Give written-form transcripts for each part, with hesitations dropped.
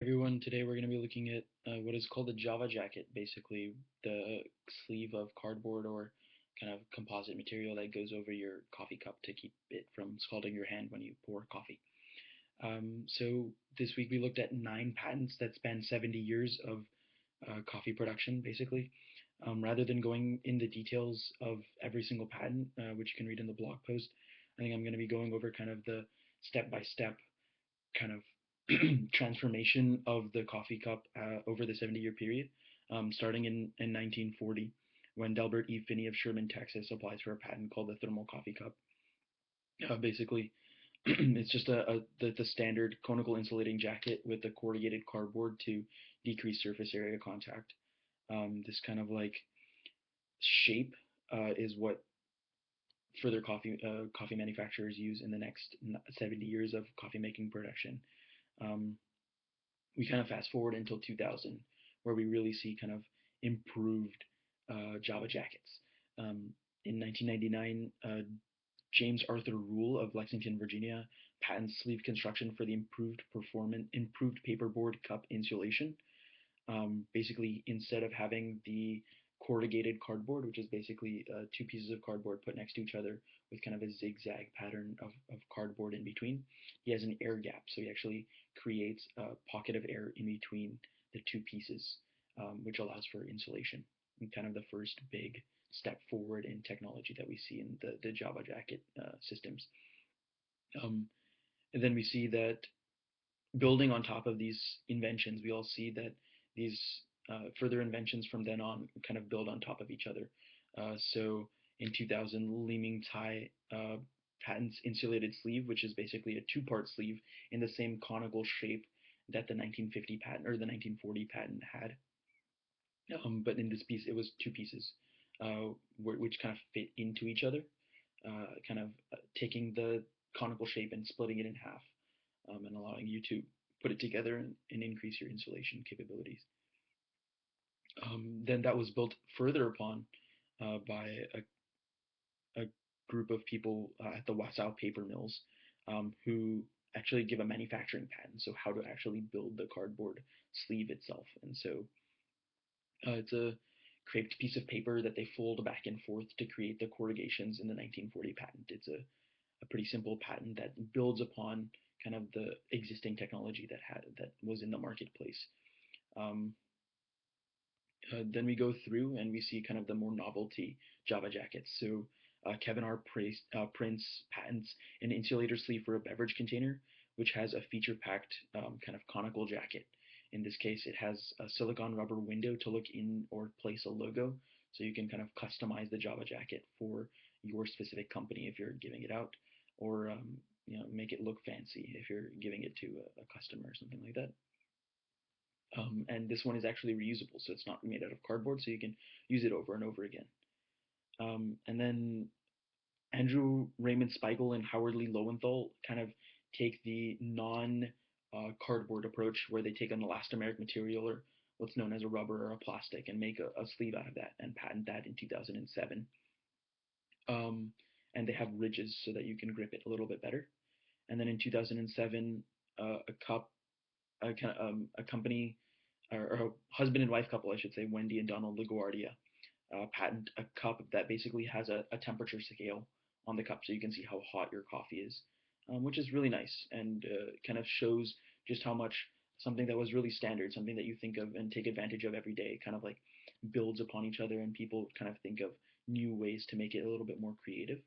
Everyone, today we're going to be looking at what is called a Java jacket, basically the sleeve of cardboard or kind of composite material that goes over your coffee cup to keep it from scalding your hand when you pour coffee. So this week we looked at 9 patents that span 70 years of coffee production, basically. Rather than going in the details of every single patent, which you can read in the blog post, I think I'm going to be going over kind of the step-by-step kind of transformation of the coffee cup over the 70-year period, starting in 1940 when Delbert E. Finney of Sherman, Texas applies for a patent called the thermal coffee cup. Basically, it's just the standard conical insulating jacket with a corrugated cardboard to decrease surface area contact. This kind of like shape is what further coffee manufacturers use in the next 70 years of coffee making production. Um, we kind of fast forward until 2000, where we really see kind of improved Java jackets. In 1999, James Arthur Rule of Lexington, Virginia, patents sleeve construction for the improved paperboard cup insulation. Basically, instead of having the corrugated cardboard, which is basically 2 pieces of cardboard put next to each other with kind of a zigzag pattern of cardboard in between, he has an air gap. So he actually creates a pocket of air in between the 2 pieces, which allows for insulation. And kind of the first big step forward in technology that we see in the Java jacket systems. Um, and then we see that building on top of these inventions, we all see that these further inventions from then on kind of build on top of each other. So in 2000, Li Ming Tai patents insulated sleeve, which is basically a two-part sleeve in the same conical shape that the 1950 patent or the 1940 patent had. But in this piece, it was 2 pieces, which kind of fit into each other, kind of taking the conical shape and splitting it in half, and allowing you to put it together and increase your insulation capabilities. Then that was built further upon by a group of people at the Wasau paper mills who actually give a manufacturing patent, so how to actually build the cardboard sleeve itself. And so it's a creped piece of paper that they fold back and forth to create the corrugations in the 1940 patent. It's a pretty simple patent that builds upon kind of the existing technology that was in the marketplace. Um, then we go through and we see kind of the more novelty Java jackets. So Kevin R. Prince patents an insulator sleeve for a beverage container, which has a feature-packed kind of conical jacket. In this case, it has a silicon rubber window to look in or place a logo, so you can kind of customize the Java jacket for your specific company if you're giving it out, or make it look fancy if you're giving it to a customer or something like that. And this one is actually reusable, so it's not made out of cardboard, so you can use it over and over again. And then Andrew Raymond Spiegel and Howard Lee Lowenthal kind of take the non-cardboard approach, where they take an elastomeric material or what's known as a rubber or a plastic and make a sleeve out of that and patent that in 2007. Um, and they have ridges so that you can grip it a little bit better. And then in 2007, a company or a husband and wife couple, I should say, Wendy and Donald LaGuardia, patent a cup that basically has a temperature scale on the cup so you can see how hot your coffee is, which is really nice and kind of shows just how much something that was really standard, something that you think of and take advantage of every day, kind of like builds upon each other and people kind of think of new ways to make it a little bit more creative.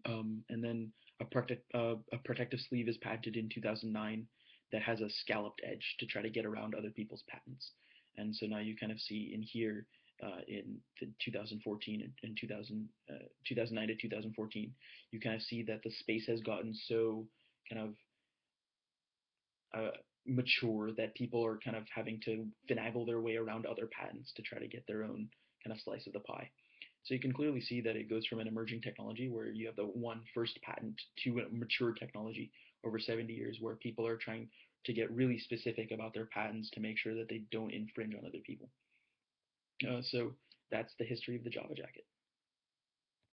And then a protective sleeve is patented in 2009 that has a scalloped edge to try to get around other people's patents. And so now you kind of see in here in the 2014 and 2009 to 2014, you kind of see that the space has gotten so kind of mature that people are kind of having to finagle their way around other patents to try to get their own kind of slice of the pie. So you can clearly see that it goes from an emerging technology where you have the one first patent to a mature technology over 70 years where people are trying to get really specific about their patents to make sure that they don't infringe on other people. So that's the history of the Java jacket.